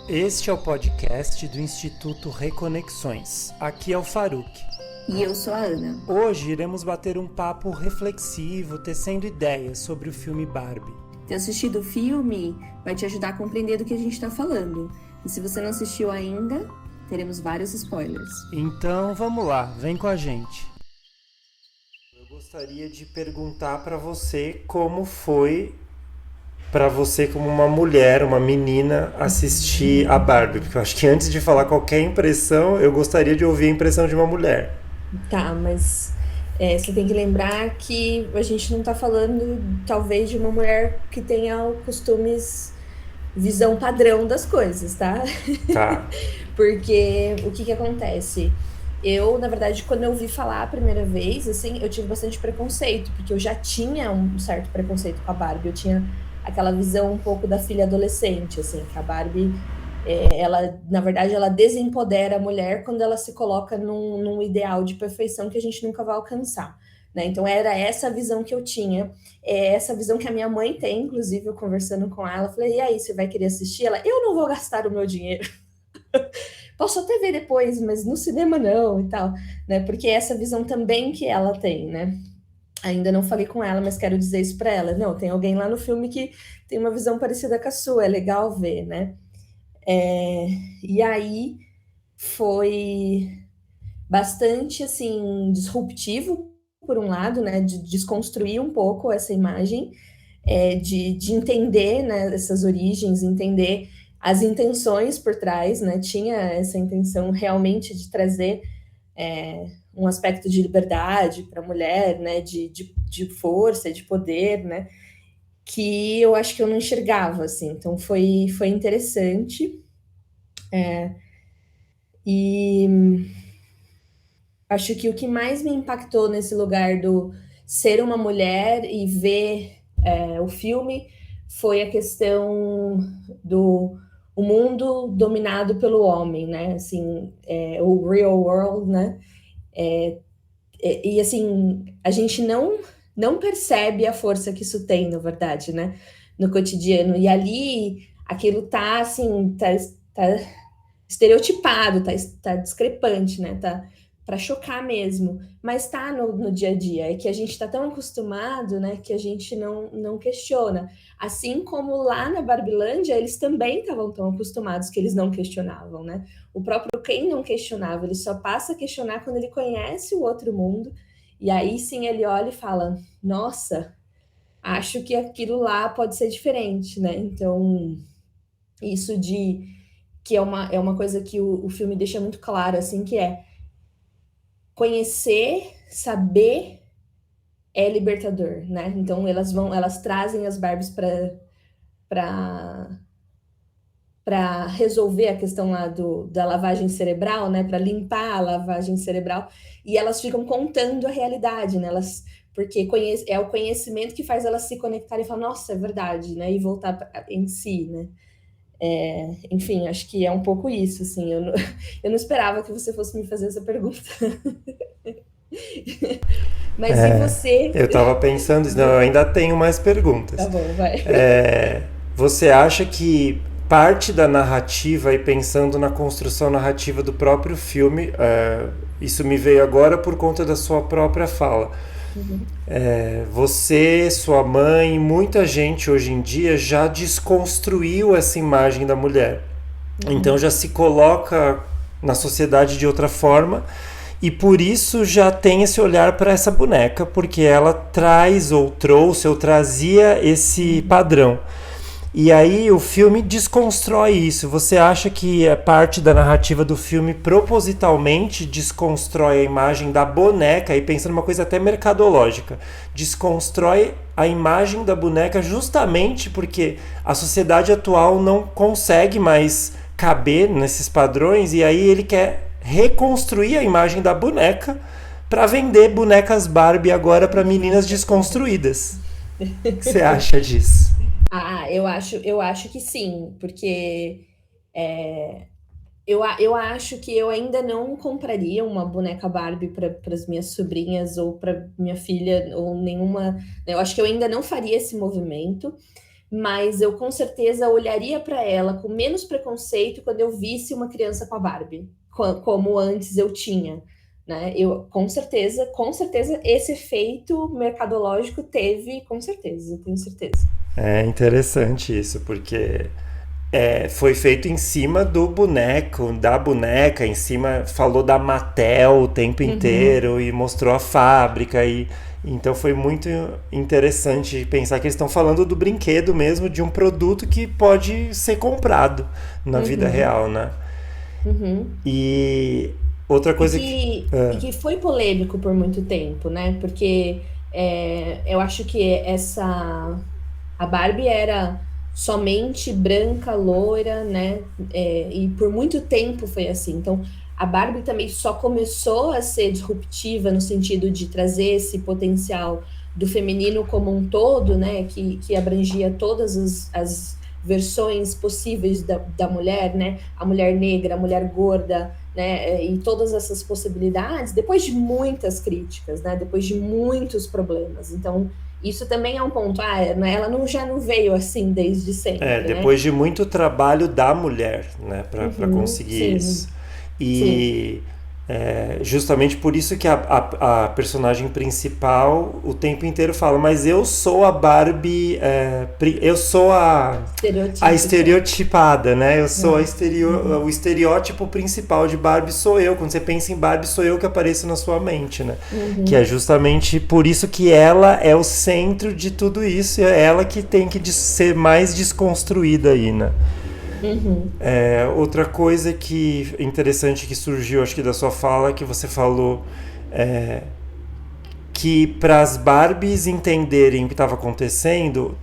Este é o podcast do Instituto Reconexões. Aqui é o Faruk. E eu sou a Ana. Hoje iremos bater um papo reflexivo, tecendo ideias sobre o filme Barbie. Ter assistido o filme vai te ajudar a compreender do que a gente está falando. E se você não assistiu ainda, teremos vários spoilers. Então vamos lá, vem com a gente. Eu gostaria de perguntar para você como foi para você, como uma mulher, uma menina, assistir a Barbie. Porque eu acho que antes de falar qualquer impressão, eu gostaria de ouvir a impressão de uma mulher. Tá, mas você tem que lembrar que a gente não tá falando, talvez, de uma mulher que tenha costumes, visão padrão das coisas, tá? Tá. Porque o que acontece? Eu, na verdade, quando eu ouvi falar a primeira vez, assim, eu tive bastante preconceito, porque eu já tinha um certo preconceito com a Barbie. Eu tinha aquela visão um pouco da filha adolescente, assim, que a Barbie, ela, na verdade, ela desempodera a mulher quando ela se coloca num ideal de perfeição que a gente nunca vai alcançar, né? Então, era essa a visão que eu tinha, essa visão que a minha mãe tem, inclusive, eu conversando com ela, eu falei, e aí, você vai querer assistir? Ela, eu não vou gastar o meu dinheiro. Posso até ver depois, mas no cinema não e tal, né? Porque é essa visão também que ela tem, né? Ainda não falei com ela, mas quero dizer isso para ela. Não, tem alguém lá no filme que tem uma visão parecida com a sua, é legal ver, né? E aí foi bastante, assim, disruptivo, por um lado, né? De desconstruir um pouco essa imagem, de entender, né, essas origens, entender as intenções por trás, né? Tinha essa intenção realmente de trazer um aspecto de liberdade para a mulher, né? De força, de poder, né? Que eu acho que eu não enxergava, assim. Então foi interessante. E acho que o que mais me impactou nesse lugar do ser uma mulher e ver o filme foi a questão do o mundo dominado pelo homem, né? Assim, o real world, né? E assim, a gente não percebe a força que isso tem, na verdade, né? No cotidiano. E ali, aquilo tá, assim, tá estereotipado, tá discrepante, né? Tá para chocar mesmo. Mas tá no dia a dia. É que a gente tá tão acostumado, né? Que a gente não questiona. Assim como lá na Barbilândia, eles também estavam tão acostumados que eles não questionavam, né? O próprio Ken não questionava, ele só passa a questionar quando ele conhece o outro mundo, e aí sim ele olha e fala, nossa, acho que aquilo lá pode ser diferente, né? Então, isso de que é uma coisa que o filme deixa muito claro, assim, que é conhecer, saber é libertador, né? Então elas trazem as Barbies para para resolver a questão lá da lavagem cerebral, né, para limpar a lavagem cerebral, e elas ficam contando a realidade, né, porque é o conhecimento que faz elas se conectarem e falar, nossa, é verdade, né, e voltar em si, né. Enfim, acho que é um pouco isso, assim, eu não esperava que você fosse me fazer essa pergunta. Mas e você? Eu tava pensando, não, eu ainda tenho mais Tá perguntas. bom, vai. Você acha que parte da narrativa, e pensando na construção narrativa do próprio filme, isso me veio agora por conta da sua própria fala. Uhum. Você, sua mãe, muita gente hoje em dia já desconstruiu essa imagem da mulher. Então já se coloca na sociedade de outra forma e por isso já tem esse olhar para essa boneca, porque ela traz ou trouxe ou trazia esse padrão. E aí o filme desconstrói isso. Você acha que a parte da narrativa do filme propositalmente desconstrói a imagem da boneca, e pensando numa coisa até mercadológica, desconstrói a imagem da boneca justamente porque a sociedade atual não consegue mais caber nesses padrões, e aí ele quer reconstruir a imagem da boneca para vender bonecas Barbie agora para meninas desconstruídas. O que você acha disso? Eu acho que sim, porque eu acho que eu ainda não compraria uma boneca Barbie para as minhas sobrinhas ou para minha filha ou nenhuma. Eu acho que eu ainda não faria esse movimento, mas eu com certeza olharia para ela com menos preconceito quando eu visse uma criança com a Barbie, como antes eu tinha, né? Eu com certeza esse efeito mercadológico teve, com certeza, tenho certeza. É interessante isso, porque foi feito em cima do boneco, da boneca, em cima, falou da Mattel o tempo Uhum, inteiro e mostrou a fábrica e então foi muito interessante pensar que eles estão falando do brinquedo mesmo, de um produto que pode ser comprado na vida uhum, real, né? uhum. E outra E coisa que. que foi polêmico por muito tempo, né? Porque eu acho que a Barbie era somente branca, loira, né? E por muito tempo foi assim. Então, a Barbie também só começou a ser disruptiva no sentido de trazer esse potencial do feminino como um todo, né? Que abrangia todas as versões possíveis da mulher, né? A mulher negra, a mulher gorda, né? E todas essas possibilidades, depois de muitas críticas, né? Depois de muitos problemas. Então, isso também é um ponto. Ela não, já não veio assim desde sempre, né? Depois de muito trabalho da mulher, né, para Uhum, conseguir isso. sim, sim. E justamente por isso que a personagem principal o tempo inteiro fala, mas eu sou a Barbie, eu sou a Estereotípica. estereotipada, né? Eu sou Uhum, o estereótipo principal de Barbie sou eu. Quando você pensa em Barbie, sou eu que apareço na sua mente, né? Que é uhum, justamente por isso que ela é o centro de tudo isso, é ela que tem que ser mais desconstruída aí, né? uhum, Outra coisa que interessante que surgiu, acho que da sua fala, que você falou que para as Barbies entenderem o que estava acontecendo,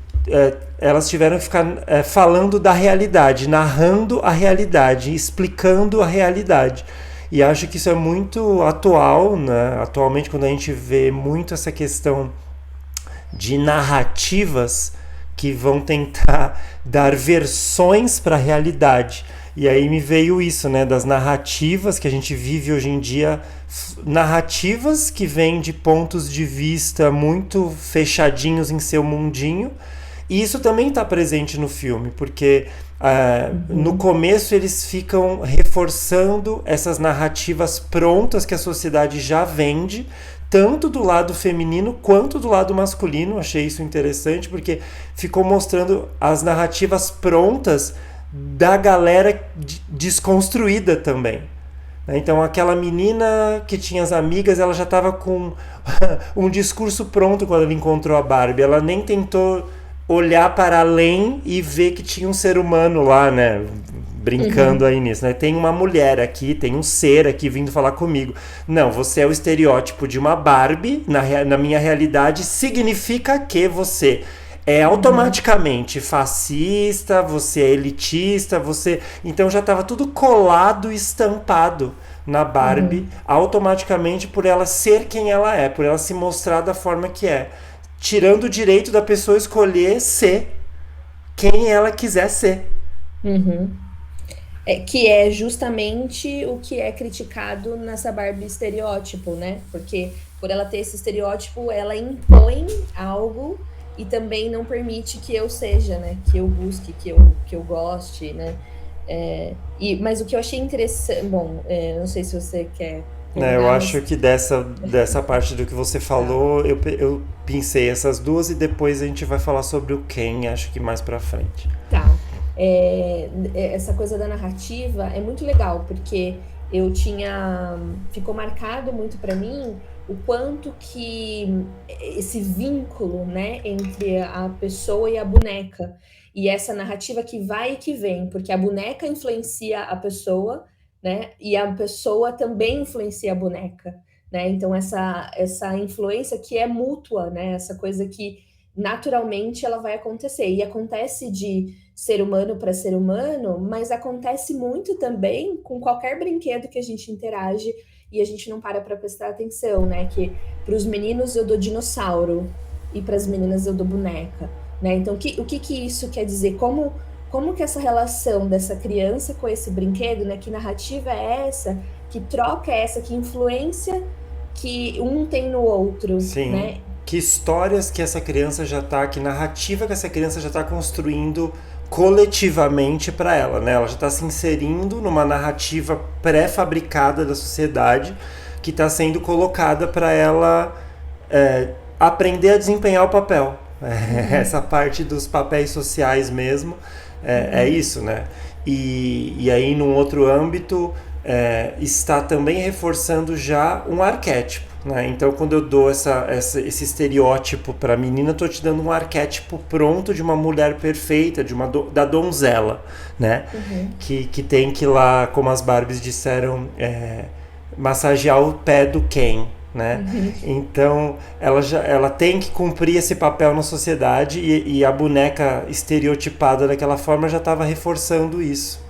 elas tiveram que ficar falando da realidade, narrando a realidade, explicando a realidade. E acho que isso é muito atual, né? Atualmente, quando a gente vê muito essa questão de narrativas que vão tentar dar versões para a realidade. E aí me veio isso, né, das narrativas que a gente vive hoje em dia, narrativas que vêm de pontos de vista muito fechadinhos em seu mundinho. E isso também está presente no filme, porque no uhum, começo eles ficam reforçando essas narrativas prontas que a sociedade já vende, tanto do lado feminino quanto do lado masculino. Achei isso interessante porque ficou mostrando as narrativas prontas da galera desconstruída também. Então, aquela menina que tinha as amigas, ela já estava com um discurso pronto quando ela encontrou a Barbie. Ela nem tentou olhar para além e ver que tinha um ser humano lá, né? Brincando uhum, aí nisso, né? Tem uma mulher aqui, tem um ser aqui vindo falar comigo. Não, você é o estereótipo de uma Barbie, na minha realidade, significa que você é uhum, automaticamente fascista, você é elitista, você. Então já estava tudo colado e estampado na Barbie, uhum, automaticamente por ela ser quem ela é, por ela se mostrar da forma que é. Tirando o direito da pessoa escolher ser quem ela quiser ser. uhum. Que é justamente o que é criticado nessa Barbie estereótipo, né? Porque por ela ter esse estereótipo, ela impõe algo e também não permite que eu seja, né? Que eu busque, que eu goste, né? Mas o que eu achei interessante, bom, não sei se você quer Né, eu terminar, acho mas que dessa parte do que você tá. falou, eu pensei essas duas e depois a gente vai falar sobre o Ken, acho que mais pra frente. Tá. Essa coisa da narrativa é muito legal, porque eu tinha. Ficou marcado muito para mim o quanto que esse vínculo, né, entre a pessoa e a boneca. E essa narrativa que vai e que vem, porque a boneca influencia a pessoa, né, e a pessoa também influencia a boneca. Né? Então, essa influência que é mútua, né? Essa coisa que naturalmente ela vai acontecer. E acontece de ser humano para ser humano, mas acontece muito também com qualquer brinquedo que a gente interage e a gente não para prestar atenção, né? Que para os meninos eu dou dinossauro e para as meninas eu dou boneca, né? Então, o que que isso quer dizer? Como que essa relação dessa criança com esse brinquedo, né? Que narrativa é essa? Que troca é essa? Que influência que um tem no outro, Sim, né? que histórias que essa criança já está, que narrativa que essa criança já está construindo coletivamente para ela, né? Ela já está se inserindo numa narrativa pré-fabricada da sociedade que está sendo colocada para ela aprender a desempenhar o papel. Essa parte dos papéis sociais mesmo é isso, né? E aí, num outro âmbito, está também reforçando já um arquétipo, né? Então, quando eu dou esse estereótipo para a menina, estou te dando um arquétipo pronto de uma mulher perfeita, da donzela, né? Que tem que ir lá, como as Barbies disseram, massagear o pé do Ken, né? Então ela tem que cumprir esse papel na sociedade e a boneca estereotipada daquela forma já estava reforçando isso,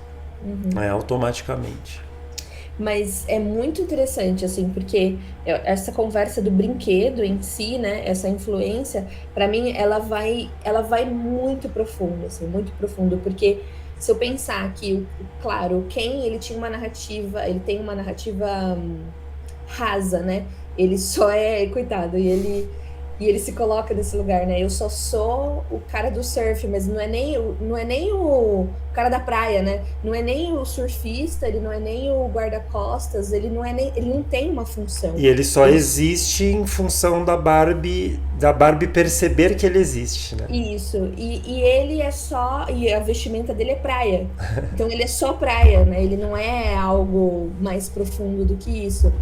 automaticamente. Mas é muito interessante, assim, porque essa conversa do brinquedo em si, né, essa influência, para mim, ela vai muito profundo, assim, muito profundo, porque se eu pensar que, claro, o Ken, ele tem uma narrativa rasa, né? Ele só coitado, e ele se coloca nesse lugar, né? Eu só sou o cara do surf, mas não é nem o cara da praia, né? Não é nem o surfista, ele não é nem o guarda-costas, ele não tem uma função. E ele só existe em função da Barbie perceber que ele existe, né? Isso, e ele e a vestimenta dele é praia. Então ele é só praia, né? Ele não é algo mais profundo do que isso.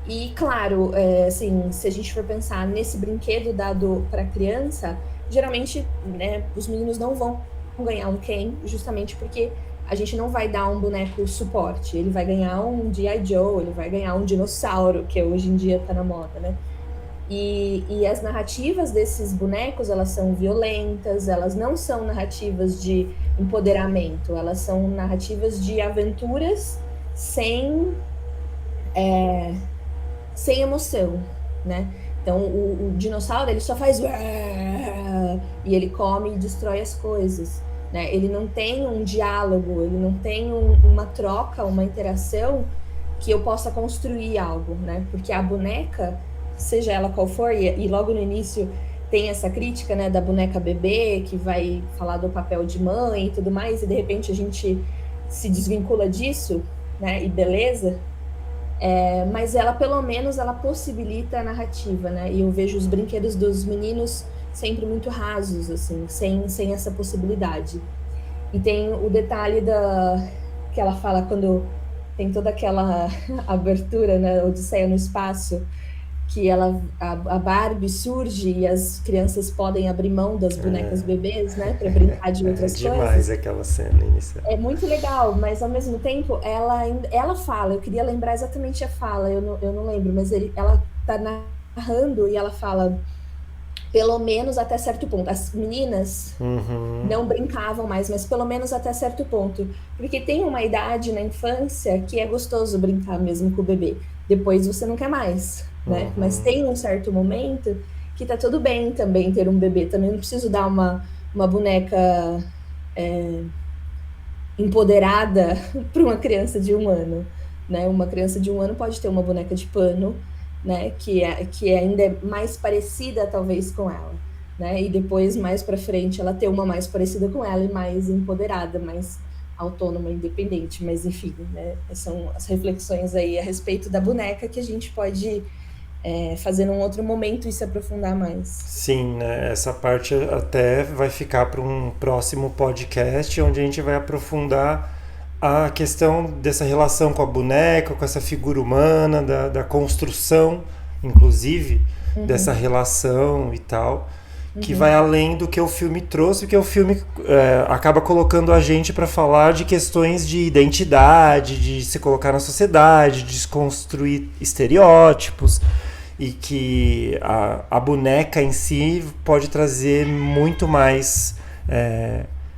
E, claro, assim, se a gente for pensar nesse brinquedo dado para criança, geralmente, né, os meninos não vão ganhar um Ken, justamente porque a gente não vai dar um boneco suporte. Ele vai ganhar um G.I. Joe, ele vai ganhar um dinossauro, que hoje em dia tá na moda, né? E as narrativas desses bonecos, elas são violentas, elas não são narrativas de empoderamento, elas são narrativas de aventuras sem emoção, né? Então o dinossauro, ele só faz e ele come e destrói as coisas, né? Ele não tem um diálogo, ele não tem uma troca, uma interação que eu possa construir algo, né? Porque a boneca, seja ela qual for, e logo no início tem essa crítica, né, da boneca bebê, que vai falar do papel de mãe e tudo mais, e de repente a gente se desvincula disso, né? E beleza. Mas ela, pelo menos, ela possibilita a narrativa, né? E eu vejo os brinquedos dos meninos sempre muito rasos, assim, sem essa possibilidade. E tem o detalhe que ela fala quando tem toda aquela abertura, né? Odisseia no espaço, que a Barbie surge e as crianças podem abrir mão das bonecas bebês, né? Para brincar de outras coisas. É demais aquela cena inicial. É muito legal, mas ao mesmo tempo ela fala, eu queria lembrar exatamente a fala, eu não lembro, mas ela tá narrando e ela fala, pelo menos até certo ponto. As meninas não brincavam mais, mas pelo menos até certo ponto. Porque tem uma idade na infância que é gostoso brincar mesmo com o bebê. Depois você não quer mais, né? Mas tem um certo momento que tá tudo bem também ter um bebê. Também não preciso dar uma boneca empoderada para uma criança de 1 ano, né? Uma criança de 1 ano pode ter uma boneca de pano, né? Que ainda é mais parecida talvez com ela, né? E depois mais para frente ela ter uma mais parecida com ela e mais empoderada, mais autônoma, independente, mas enfim, né? São as reflexões aí a respeito da boneca que a gente pode fazer num outro momento e se aprofundar mais. Sim, né? Essa parte até vai ficar para um próximo podcast, onde a gente vai aprofundar a questão dessa relação com a boneca, com essa figura humana, da construção, inclusive, dessa relação e tal, que vai além do que o filme trouxe, porque o filme acaba colocando a gente para falar de questões de identidade, de se colocar na sociedade, de desconstruir estereótipos, e que a boneca em si pode trazer muito mais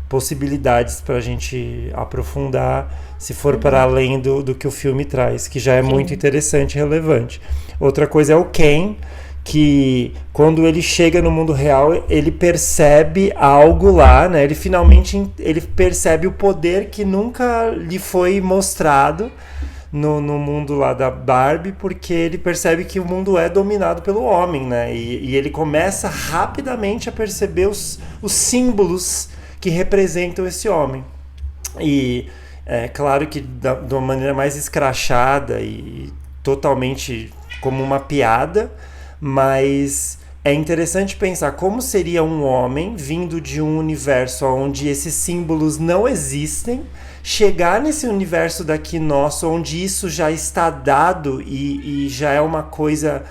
possibilidades para a gente aprofundar, se for para além do que o filme traz, que já é muito interessante e relevante. Outra coisa é o Ken, que quando ele chega no mundo real, ele percebe algo lá, né? Ele finalmente percebe o poder que nunca lhe foi mostrado, no mundo lá da Barbie, porque ele percebe que o mundo é dominado pelo homem, né? E ele começa rapidamente a perceber os símbolos que representam esse homem. E é claro que de uma maneira mais escrachada e totalmente como uma piada, mas é interessante pensar como seria um homem vindo de um universo onde esses símbolos não existem, chegar nesse universo daqui nosso, onde isso já está dado e já é uma coisa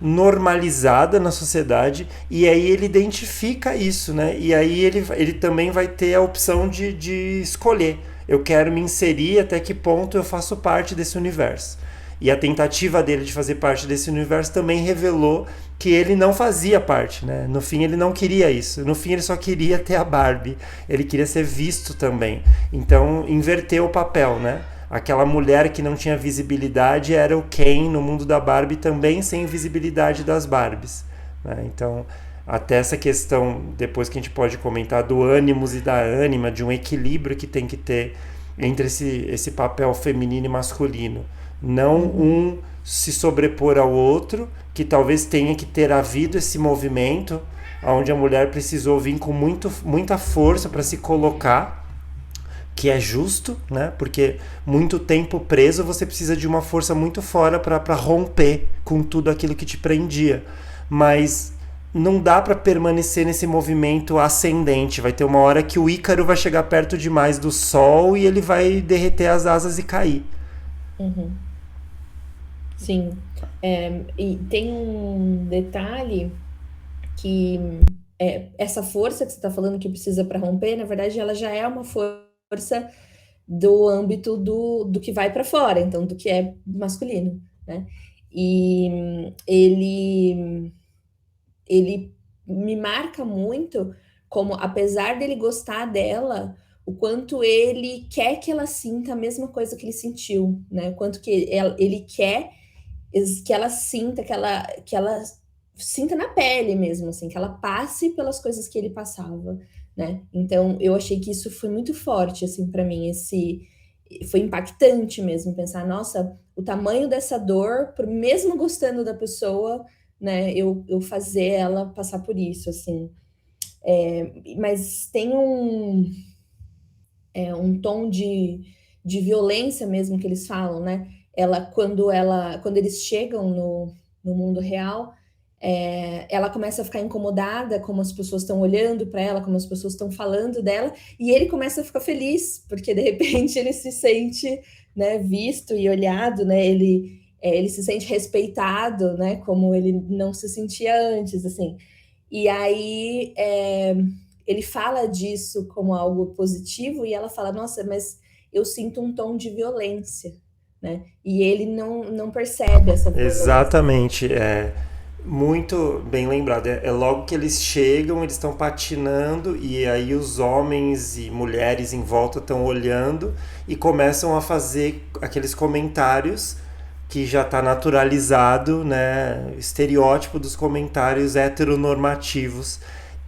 normalizada na sociedade, e aí ele identifica isso, né? E aí ele também vai ter a opção de escolher. Eu quero me inserir, até que ponto eu faço parte desse universo. E a tentativa dele de fazer parte desse universo também revelou que ele não fazia parte, né? No fim ele não queria isso. No fim ele só queria ter a Barbie. Ele queria ser visto também. Então inverteu o papel, né? Aquela mulher que não tinha visibilidade era o Ken no mundo da Barbie, também sem visibilidade das Barbies, né? Então, até essa questão, depois que a gente pode comentar, do ânimos e da ânima, de um equilíbrio que tem que ter entre esse papel feminino e masculino. Não um se sobrepor ao outro, que talvez tenha que ter havido esse movimento, onde a mulher precisou vir com muita força para se colocar, que é justo, né? Porque muito tempo preso você precisa de uma força muito fora para romper com tudo aquilo que te prendia. Mas não dá para permanecer nesse movimento ascendente. Vai ter uma hora que o Ícaro vai chegar perto demais do Sol e ele vai derreter as asas e cair. Sim. E tem um detalhe que essa força que você está falando que precisa para romper, na verdade, ela já é uma força do âmbito do que vai para fora, então do que é masculino, né? E ele me marca muito como, apesar dele gostar dela, o quanto ele quer que ela sinta a mesma coisa que ele sentiu, né? O quanto que ele quer que ela sinta, que ela sinta na pele mesmo, assim, que ela passe pelas coisas que ele passava, né? Então, eu achei que isso foi muito forte, assim, para mim, foi impactante mesmo, pensar, nossa, o tamanho dessa dor, mesmo gostando da pessoa, né, eu fazer ela passar por isso, assim. Mas tem um tom de violência mesmo que eles falam, né? Quando eles chegam no mundo real, ela começa a ficar incomodada, como as pessoas estão olhando para ela, como as pessoas estão falando dela, e ele começa a ficar feliz, porque de repente ele se sente, né, visto e olhado, né? Ele se sente respeitado, né? Como ele não se sentia antes, assim. E aí ele fala disso como algo positivo, e ela fala, nossa, mas eu sinto um tom de violência, né? E ele não percebe essa violência. Exatamente, muito bem lembrado. É logo que eles chegam, eles estão patinando, e aí os homens e mulheres em volta estão olhando e começam a fazer aqueles comentários que já está naturalizado, né? Estereótipo dos comentários heteronormativos.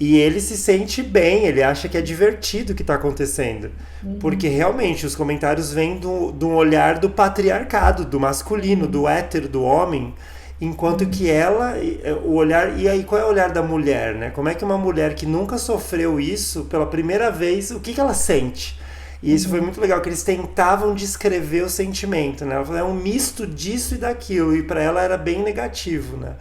E ele se sente bem, ele acha que é divertido o que está acontecendo. Porque realmente os comentários vêm de um olhar do patriarcado, do masculino, do hétero, do homem, enquanto que ela, o olhar. E aí, qual é o olhar da mulher, né? Como é que uma mulher que nunca sofreu isso, pela primeira vez, o que ela sente? E isso foi muito legal, que eles tentavam descrever o sentimento, né? Ela falou, é um misto disso e daquilo, e para ela era bem negativo, né?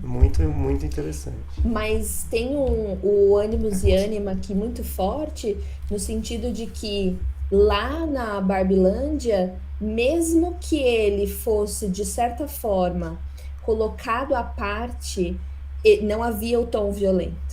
Muito, muito interessante. Mas tem o ânimos e ânima aqui muito forte, no sentido de que lá na Barbilândia, mesmo que ele fosse, de certa forma, colocado à parte, não havia o tom violento.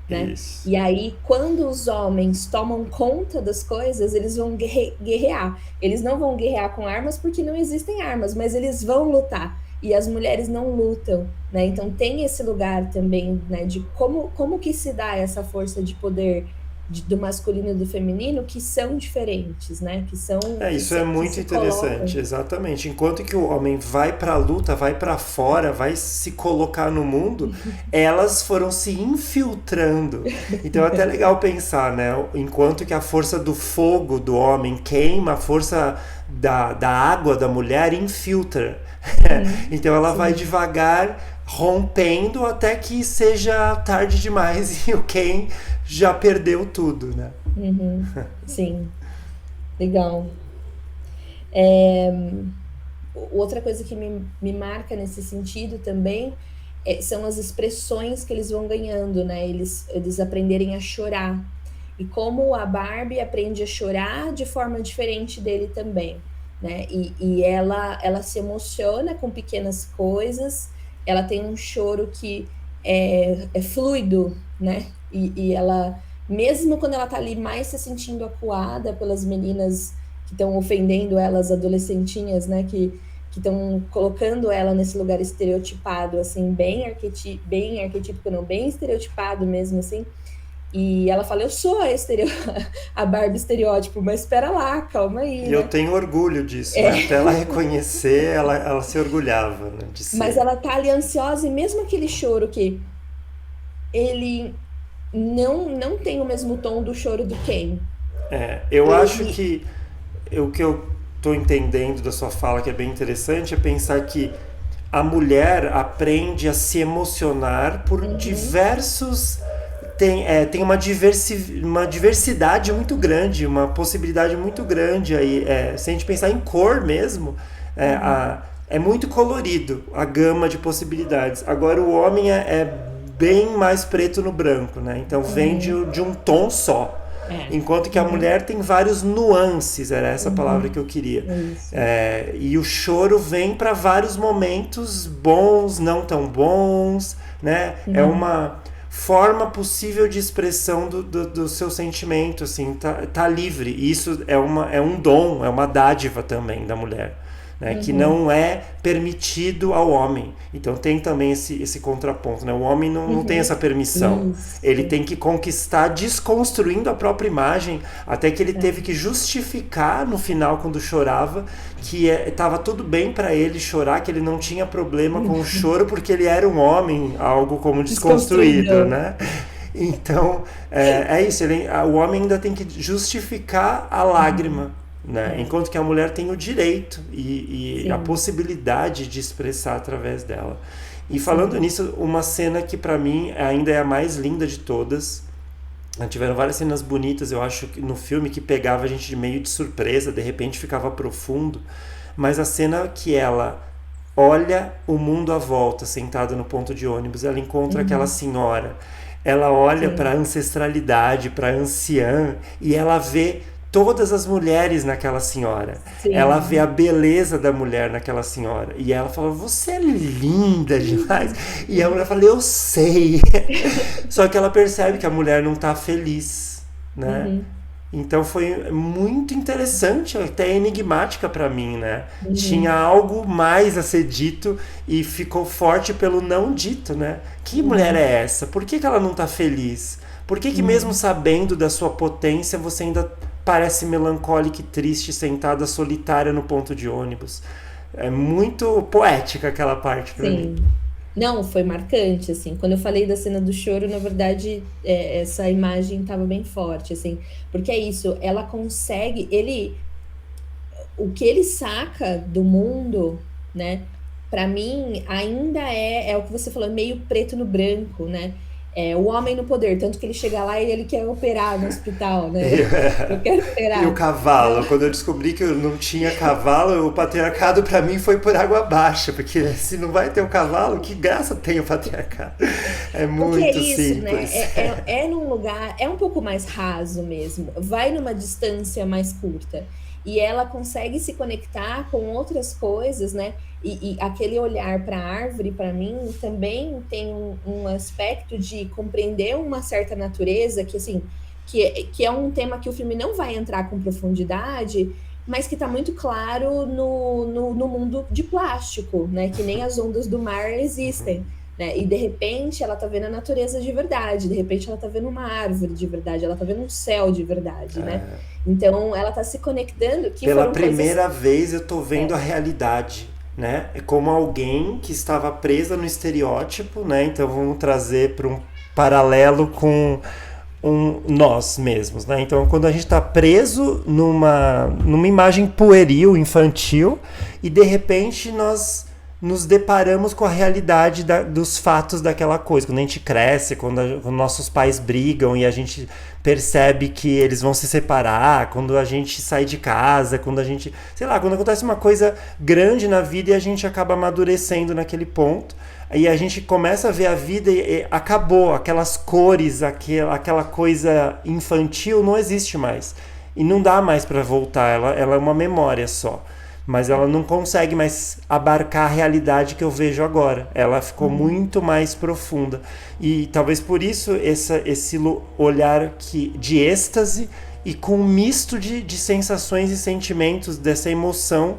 Né? E aí, quando os homens tomam conta das coisas, eles vão guerrear. Eles não vão guerrear com armas porque não existem armas, mas eles vão lutar. E as mulheres não lutam, né? Então tem esse lugar também, né, de como que se dá essa força de poder do masculino e do feminino que são diferentes, né? Isso é Que muito se colocam. interessante, exatamente. Enquanto que o homem vai pra luta, vai pra fora, vai se colocar no mundo, elas foram se infiltrando. Então é até legal pensar, né? Enquanto que a força do fogo do homem queima, a força da água da mulher infiltra. Sim, Então ela vai sim. devagar rompendo até que seja tarde demais e o Ken já perdeu tudo, né? Uhum, sim, legal. É, outra coisa que me marca nesse sentido também são as expressões que eles vão ganhando, né? Eles aprenderem a chorar. E como a Barbie aprende a chorar de forma diferente dele também, né? E ela se emociona com pequenas coisas, ela tem um choro que é fluido, né? E ela, mesmo quando ela tá ali mais se sentindo acuada pelas meninas que estão ofendendo elas, adolescentinhas, né? Que estão colocando ela nesse lugar estereotipado, assim, bem arquetípico, não, bem estereotipado mesmo, assim. E ela fala, eu sou a Barbie estereótipo, mas espera lá, calma aí, E eu né? tenho orgulho disso, né? É, Até ela reconhecer, ela se orgulhava, né, de mas ser. ela tá ali ansiosa, e mesmo aquele choro que ele não tem o mesmo tom do choro do Ken. Eu acho Ele. que o que eu estou entendendo da sua fala que é bem interessante é pensar que a mulher aprende a se emocionar por Uhum, diversos. Tem uma diversidade muito grande, uma possibilidade muito grande aí. Se a gente pensar em cor mesmo, uhum, é muito colorido a gama de possibilidades. Agora o homem é bem mais preto no branco, né? Então vem uhum, de um tom só. Enquanto que a uhum, mulher tem vários nuances, era essa palavra que uhum, eu queria. é isso. E o choro vem para vários momentos bons, não tão bons, né? É Uhum, uma forma possível de expressão do seu sentimento, assim, tá livre. E isso é um dom, é uma dádiva também da mulher. Né, que uhum, não é permitido ao homem. Então tem também esse contraponto. Né? O homem não tem essa uhum. permissão. Ele Isso. tem que conquistar desconstruindo a própria imagem, até que ele teve É. que justificar no final, quando chorava, que estava tudo bem para ele chorar, que ele não tinha problema com o choro, porque ele era um homem, algo como desconstruído. Desconstruidão. Né? Então, é isso. O homem ainda tem que justificar a lágrima, Uhum. né? É, Enquanto que a mulher tem o direito e a sim, possibilidade de expressar através dela. E falando sim. nisso, uma cena que para mim ainda é a mais linda de todas. Tiveram várias cenas bonitas, eu acho, no filme que pegava a gente de meio de surpresa, de repente ficava profundo. Mas a cena que ela olha o mundo à volta, sentada no ponto de ônibus, ela encontra aquela Uhum. senhora. Ela olha para a Sim, ancestralidade, para a anciã, e ela vê todas as mulheres naquela senhora. Ela vê a sim. beleza da mulher naquela senhora. E ela fala: Você é linda demais. E a mulher fala: Eu sei. Só que ela percebe que a mulher não está feliz, né? Uhum. Então foi muito interessante, até enigmática para mim, né? Tinha Uhum. algo mais a ser dito e ficou forte pelo não dito, né? Que mulher Uhum. é essa? Por que ela não está feliz? Por que mesmo Uhum. sabendo da sua potência você ainda parece melancólica e triste, sentada solitária no ponto de ônibus? É muito poética aquela parte para mim. Sim. Não, foi marcante, assim. Quando eu falei da cena do choro, na verdade, essa imagem estava bem forte, assim. Porque é isso, ela consegue, o que ele saca do mundo, né? Para mim, ainda é o que você falou, meio preto no branco, né? É o homem no poder, tanto que ele chega lá e ele quer operar no hospital, né? Eu quero E o operar. Não, cavalo, quando eu descobri que eu não tinha cavalo, o patriarcado para mim foi por água abaixo, porque se não vai ter o cavalo, que graça tem o patriarcado? É porque é muito isso, né? simples. É num lugar, é um pouco mais raso mesmo, vai numa distância mais curta. E ela consegue se conectar com outras coisas, né? E aquele olhar para a árvore, para mim, também tem um aspecto de compreender uma certa natureza, que assim, que é um tema que o filme não vai entrar com profundidade, mas que está muito claro no mundo de plástico, né? Que nem as ondas do mar existem. né? E de repente ela tá vendo a natureza de verdade, de repente ela tá vendo uma árvore de verdade, ela tá vendo um céu de verdade, né? Então ela tá se conectando, que Pela foram coisas. primeira vez eu tô vendo a É, realidade, né? É como alguém que estava presa no estereótipo, né? Então vamos trazer para um paralelo com nós mesmos, né? Então quando a gente está preso numa imagem pueril, infantil, e de repente nós nos deparamos com a realidade dos fatos daquela coisa. Quando a gente cresce, quando nossos pais brigam e a gente percebe que eles vão se separar, quando a gente sai de casa, quando a gente, sei lá, quando acontece uma coisa grande na vida e a gente acaba amadurecendo naquele ponto. E a gente começa a ver a vida e acabou, aquelas cores, aquela coisa infantil não existe mais. E não dá mais para voltar, ela é uma memória só. Mas ela não consegue mais abarcar a realidade que eu vejo agora. Ela ficou muito mais profunda. E talvez por isso esse olhar de êxtase e com um misto de sensações e sentimentos dessa emoção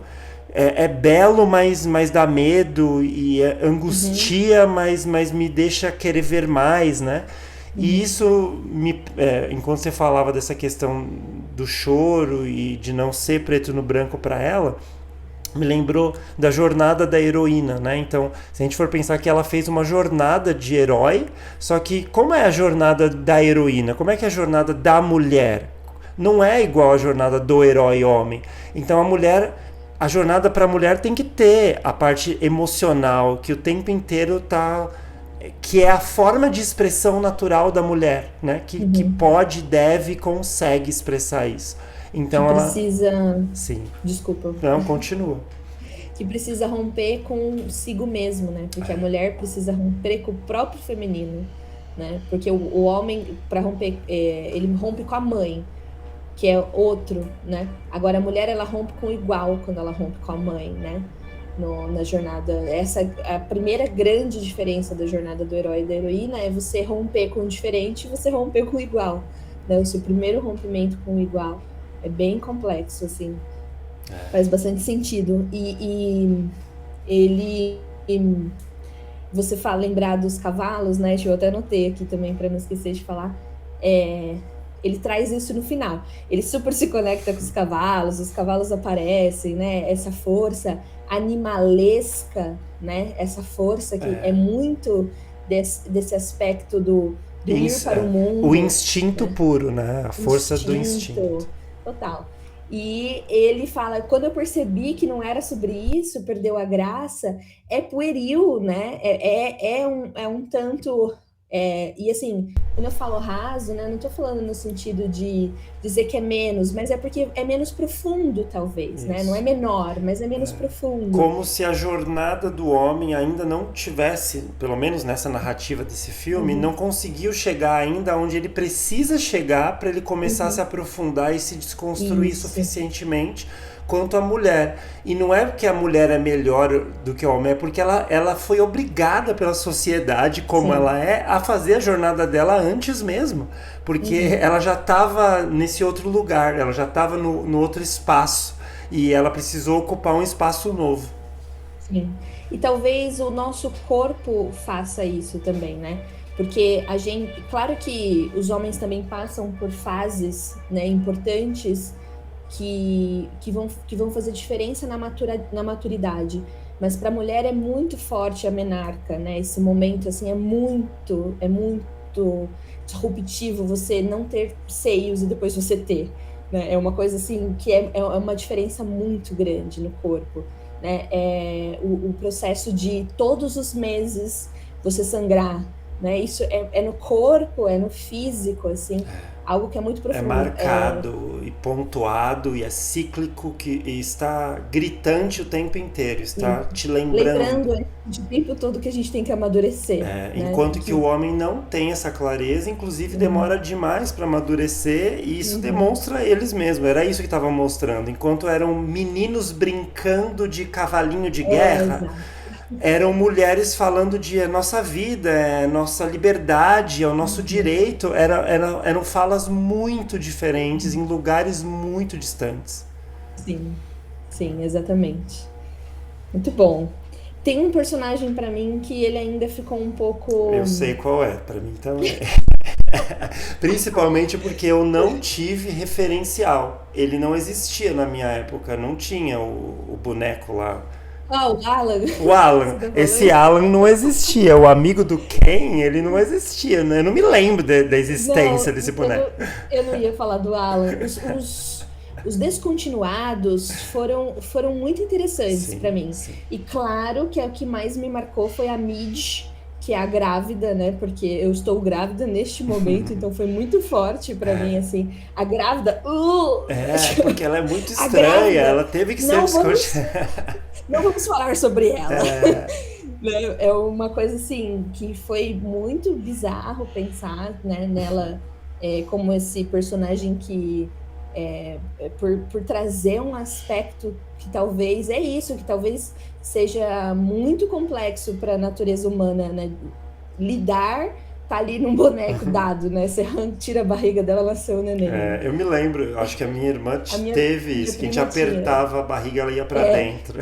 é belo, mas dá medo e uhum, angustia, mas me deixa querer ver mais, né? E uhum, isso, enquanto você falava dessa questão do choro e de não ser preto no branco para ela, me lembrou da jornada da heroína, né? Então, se a gente for pensar que ela fez uma jornada de herói, só que como é a jornada da heroína? Como é que é a jornada da mulher? Não é igual a jornada do herói homem. Então a jornada para a mulher tem que ter a parte emocional que o tempo inteiro tá, que é a forma de expressão natural da mulher, né? Que uhum. pode, deve, consegue expressar isso. Que Então ela, precisa. sim, Desculpa. não continua. Que precisa romper consigo mesmo, né? Porque a mulher precisa romper com o próprio feminino, né? Porque o homem, para romper, ele rompe com a mãe, que é outro, né? Agora a mulher, ela rompe com o igual quando ela rompe com a mãe, né? No, na jornada. Essa a primeira grande diferença da jornada do herói e da heroína é você romper com o diferente e você romper com o igual, né? O seu primeiro rompimento com o igual é bem complexo, assim. Faz bastante sentido. E ele. Você fala, lembrar dos cavalos, né? Eu até anotei aqui também para não esquecer de falar. É, ele traz isso no final. Ele super se conecta com os cavalos aparecem, né? Essa força animalesca, né? Essa força que é muito desse aspecto do ir para o O mundo, instinto né? puro, né? A força do instinto. Instinto, total. E ele fala, quando eu percebi que não era sobre isso, perdeu a graça, é pueril, né? É um tanto. E assim, quando eu falo raso, né? Não tô falando no sentido de dizer que é menos, mas é porque é menos profundo, talvez, né? Não é Isso. menor, mas é menos profundo. Como se a jornada do homem ainda não tivesse, pelo menos nessa narrativa desse filme, não Uhum, conseguiu chegar ainda onde ele precisa chegar para ele começar a se uhum. aprofundar e se desconstruir Isso. suficientemente quanto a mulher. E não é porque a mulher é melhor do que o homem, é porque ela foi obrigada pela sociedade, como Sim. ela é, a fazer a jornada dela antes mesmo. Porque Uhum. ela já estava nesse outro lugar, ela já estava no outro espaço. E ela precisou ocupar um espaço novo. Sim. E talvez o nosso corpo faça isso também, né? Porque a gente, claro que os homens também passam por fases, né, importantes que vão fazer diferença na maturidade. Mas para a mulher é muito forte a menarca, né? Esse momento assim é muito disruptivo você não ter seios e depois você ter, né? É uma coisa assim que é uma diferença muito grande no corpo, né? O processo de todos os meses você sangrar, né? Isso é no corpo, é no físico, assim, algo que é muito É profundo. marcado e pontuado e é cíclico e está gritante o tempo inteiro, está Isso. te lembrando. Lembrando de tempo todo que a gente tem que amadurecer, né? Enquanto que o homem não tem essa clareza, inclusive demora Uhum, demais para amadurecer, e isso uhum. demonstra eles mesmos. Era isso que estavam mostrando. Enquanto eram meninos brincando de cavalinho de guerra, Exato. eram mulheres falando de nossa vida, nossa liberdade, é o nosso Uhum, direito. Eram falas muito diferentes em lugares muito distantes. sim, sim, exatamente. Muito bom. Tem um personagem pra mim que ele ainda ficou um Eu pouco. sei qual é, pra mim também. Principalmente porque eu não tive referencial. Ele não existia na minha época, não tinha o boneco lá. Ah, o Alan, O Alan, você tá esse falando? Alan não existia. O amigo do Ken, ele não existia, né? Eu não me lembro da existência Não, desse boneco. eu não ia falar do Alan. Os descontinuados foram muito interessantes Sim, pra mim. sim. E claro que o que mais me marcou foi a Midge, que é a grávida, né? Porque eu estou grávida neste momento, então foi muito forte pra mim, assim. A grávida, É, porque ela é muito a estranha, ela grávida. teve que ser Não vamos, descontinuada. não vamos falar sobre ela. É, Né? É uma coisa assim que foi muito bizarro pensar, né, nela como esse personagem que por trazer um aspecto que talvez é isso, que talvez seja muito complexo para a natureza humana, né? Lidar tá ali num boneco dado, né? Você tira a barriga dela, nasceu o neném, né? eu me lembro, eu acho que a minha irmã teve A minha isso, que a gente prima tinha. apertava a barriga, ela ia pra É, dentro.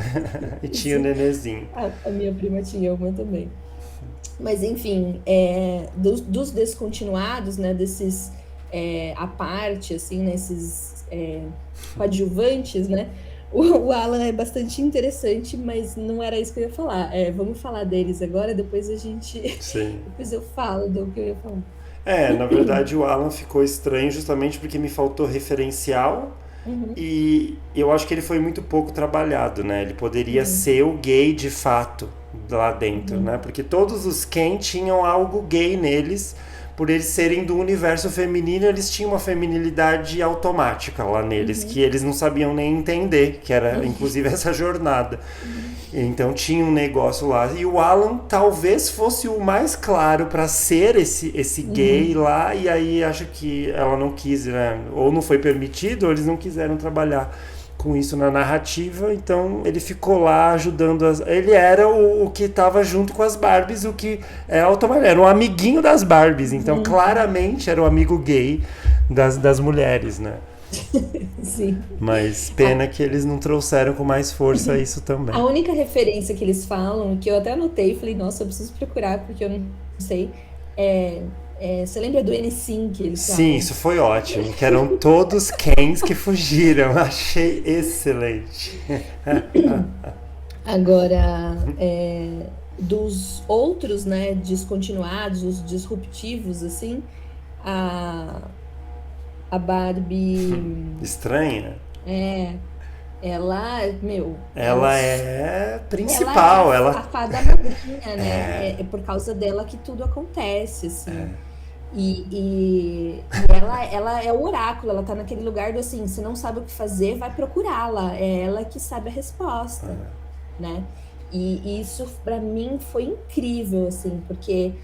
E tinha o isso. nenezinho. A minha prima tinha uma também. Mas, enfim, dos descontinuados, né, desses à parte, assim, né, esses coadjuvantes, né, o Alan é bastante interessante, mas não era isso que eu ia falar. Vamos falar deles agora, depois a gente, Sim. depois eu falo do que eu ia falar. É, na verdade o Alan ficou estranho justamente porque me faltou referencial Uhum, e eu acho que ele foi muito pouco trabalhado, né? Ele poderia uhum, ser o gay de fato lá dentro, né? uhum, Porque todos os Ken tinham algo gay neles, por eles serem do universo feminino, eles tinham uma feminilidade automática lá neles, que uhum, eles não sabiam nem entender, que era inclusive essa jornada. uhum, Então tinha um negócio lá. E o Alan talvez fosse o mais claro para ser esse gay uhum, lá, e aí acho que ela não quis, né? Ou não foi permitido, ou eles não quiseram trabalhar com isso na narrativa, então ele ficou lá ajudando ele era o que estava junto com as Barbies, o que é automático, era um amiguinho das Barbies, então uhum. claramente era o amigo gay das mulheres, né? Sim. Mas pena que eles não trouxeram com mais força isso A também. única referência que eles falam, que eu até anotei e falei, nossa, eu preciso procurar, porque eu não sei. Você lembra do N-Sync que eles Sim, falam? isso foi ótimo, que eram todos Kens que fugiram. Achei excelente. Agora, dos outros, né, descontinuados, os disruptivos, assim, a, a Barbie, Estranha. é, ela, meu, Ela é ela é principal, a ela fada madrinha, né? É por causa dela que tudo acontece, assim. E ela é o oráculo, ela tá naquele lugar do assim, você não sabe o que fazer, vai procurá-la. É ela que sabe a resposta, né? E isso pra mim foi incrível, assim, porque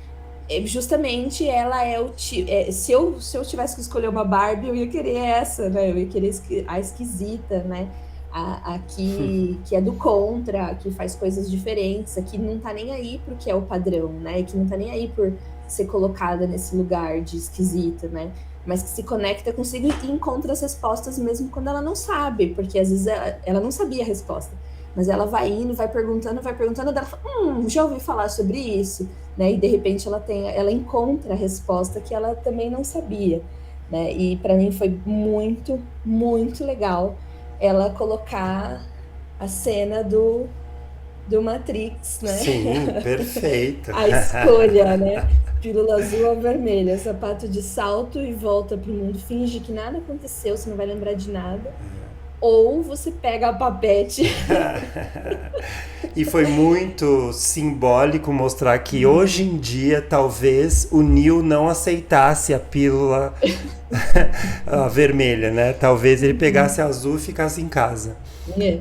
justamente ela é se eu tivesse que escolher uma Barbie, eu ia querer essa, né? Eu ia querer a esquisita, né? A que é do contra, que faz coisas diferentes, a que não tá nem aí pro que é o padrão, né? Que não tá nem aí por ser colocada nesse lugar de esquisita, né? Mas que se conecta consigo e encontra as respostas mesmo quando ela não sabe, porque às vezes ela não sabia a resposta. Mas ela vai indo, vai perguntando, daí ela fala, já ouvi falar sobre isso, né? E de repente ela encontra a resposta que ela também não sabia, né? E para mim foi muito, muito legal ela colocar a cena do Matrix, né? sim, perfeita. A escolha, né? Pílula azul ou vermelha, sapato de salto e volta pro mundo, finge que nada aconteceu, você não vai lembrar de nada. Ou você pega a papete. E foi muito simbólico mostrar que hoje em dia talvez o Neil não aceitasse a pílula a vermelha, né? Talvez ele pegasse a azul e ficasse em casa.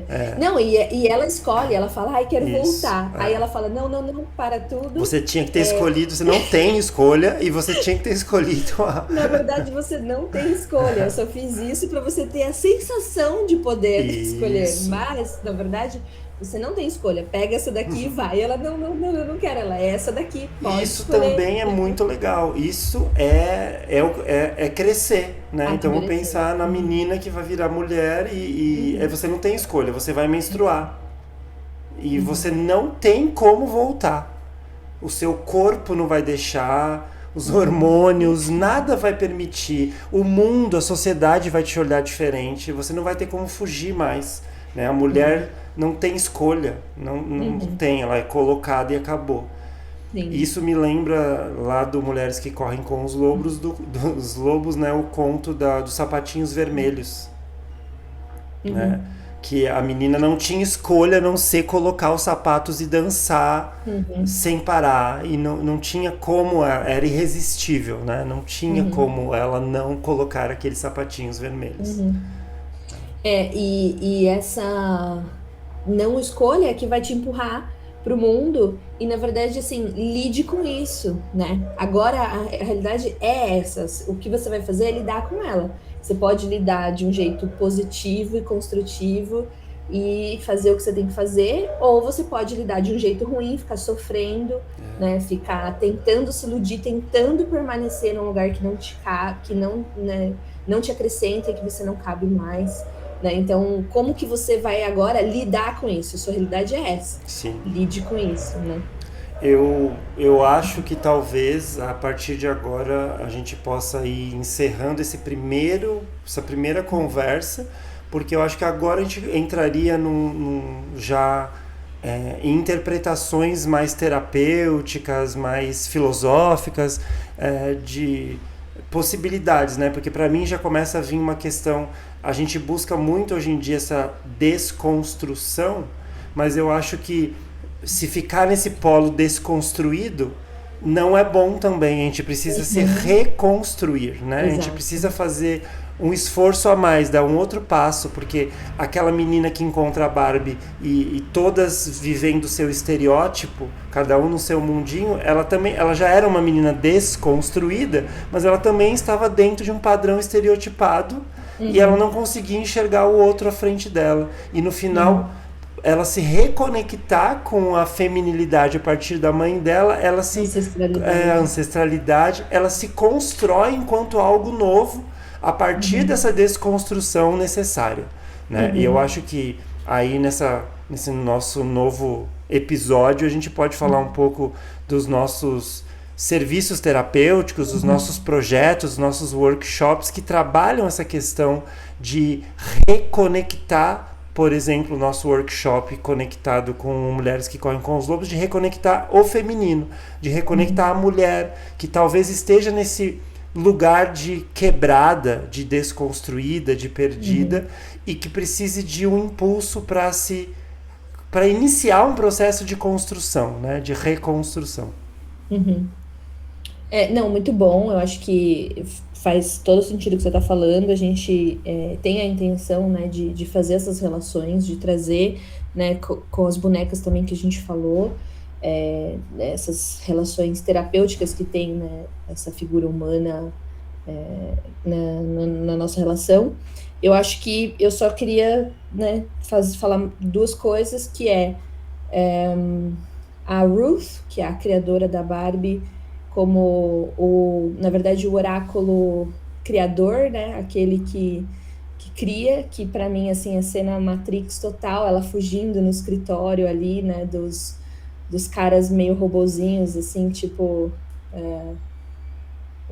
É. Não, e ela escolhe, ela fala, ai, quero Isso. voltar. Aí ela fala, não, não, não, para tudo. Você tinha que ter escolhido, você não tem escolha e você tinha que ter escolhido Na verdade, você não tem escolha. Eu só fiz isso para você ter a sensação de poder escolher. Isso. Mas, na verdade, você não tem escolha. Pega essa daqui e vai. Ela, não, não, não, eu não quero. Ela é essa daqui. Pode Isso escolher. também é muito legal. Isso é crescer, né? Então vamos Amadurecer. pensar na menina que vai virar mulher e você não tem escolha, você vai menstruar. E você não tem como voltar. O seu corpo não vai deixar, os hormônios, nada vai permitir. O mundo, a sociedade vai te olhar diferente. Você não vai ter como fugir mais. Né? A mulher não tem escolha, não tem, ela é colocada e acabou. Sim. Isso me lembra lá do Mulheres que Correm com os Lobos, dos Lobos, né? O conto dos sapatinhos vermelhos. Né? Que a menina não tinha escolha a não ser colocar os sapatos e dançar sem parar. E não tinha como, era irresistível, né? Não tinha como ela não colocar aqueles sapatinhos vermelhos. E essa não escolha é que vai te empurrar pro mundo e, na verdade, assim, lide com isso, né? Agora, a realidade é essa. O que você vai fazer é lidar com ela. Você pode lidar de um jeito positivo e construtivo e fazer o que você tem que fazer, ou você pode lidar de um jeito ruim, ficar sofrendo, né? Ficar tentando se iludir, tentando permanecer num lugar que não te que não, né, não te acrescenta e que você não cabe mais. Né? Então, como que você vai agora lidar com isso? A sua realidade é essa. Sim. Lide com isso, né? Eu acho que talvez a partir de agora a gente possa ir encerrando essa primeira conversa, porque eu acho que agora a gente entraria em interpretações mais terapêuticas, mais filosóficas, de possibilidades, né? Porque para mim já começa a vir uma questão. A gente busca muito hoje em dia essa desconstrução, mas eu acho que se ficar nesse polo desconstruído não é bom também. A gente precisa se reconstruir, né? A gente precisa fazer um esforço a mais, dar um outro passo, porque aquela menina que encontra a Barbie e todas vivendo o seu estereótipo, cada um no seu mundinho, ela já era uma menina desconstruída, mas ela também estava dentro de um padrão estereotipado e ela não conseguia enxergar o outro à frente dela. E no final, ela se reconectar com a feminilidade a partir da mãe dela, a ancestralidade, ela se constrói enquanto algo novo a partir dessa desconstrução necessária, né? E eu acho que aí nesse nosso novo episódio a gente pode falar um pouco dos nossos serviços terapêuticos, dos nossos projetos, dos nossos workshops que trabalham essa questão de reconectar. Por exemplo, o nosso workshop conectado com Mulheres que Correm com os Lobos, de reconectar o feminino, de reconectar a mulher que talvez esteja nesse lugar de quebrada, de desconstruída, de perdida, e que precise de um impulso para iniciar um processo de construção, né, de reconstrução. Não, muito bom. Eu acho que faz todo sentido o que você está falando. A gente tem a intenção, né, de fazer essas relações, de trazer, né, com as bonecas também que a gente falou, essas relações terapêuticas que tem, né, essa figura humana na nossa relação. Eu acho que eu só queria, né, falar duas coisas, que a Ruth, que é a criadora da Barbie, como na verdade, o oráculo criador, né? Aquele que cria, que para mim, assim, a cena Matrix total, ela fugindo no escritório ali, né? Dos caras meio robozinhos, assim, tipo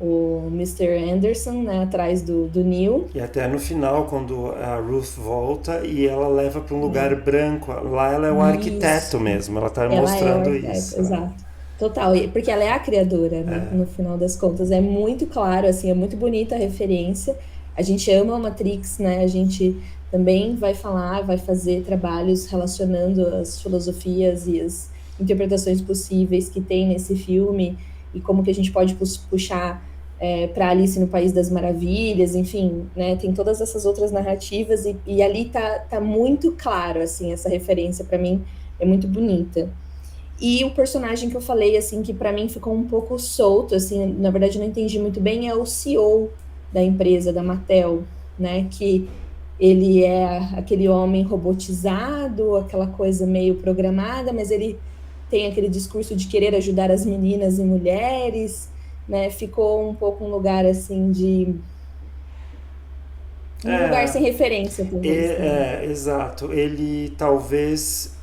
o Mr. Anderson, né? Atrás do Neo. E até no final, quando a Ruth volta e ela leva para um lugar branco, lá ela é um arquiteto mesmo, ela está mostrando isso. Exato. Total, porque ela é a criadora, né? No final das contas. É muito claro, assim, é muito bonita a referência. A gente ama a Matrix, né? A gente também vai fazer trabalhos relacionando as filosofias e as interpretações possíveis que tem nesse filme e como que a gente pode puxar para Alice no País das Maravilhas, enfim, né? Tem todas essas outras narrativas e ali tá muito claro, assim, essa referência para mim é muito bonita. E o personagem que eu falei, assim, que para mim ficou um pouco solto, assim, na verdade eu não entendi muito bem, é o CEO da empresa, da Mattel, né, que ele é aquele homem robotizado, aquela coisa meio programada, mas ele tem aquele discurso de querer ajudar as meninas e mulheres, né, ficou um pouco um lugar, assim, um lugar sem referência, talvez. Exato. Ele talvez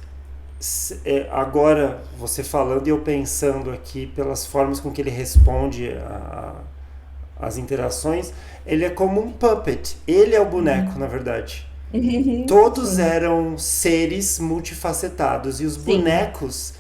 agora, você falando e eu pensando aqui pelas formas com que ele responde as interações, ele é como um puppet. Ele é o boneco, na verdade. Todos Sim, eram seres multifacetados e os sim. bonecos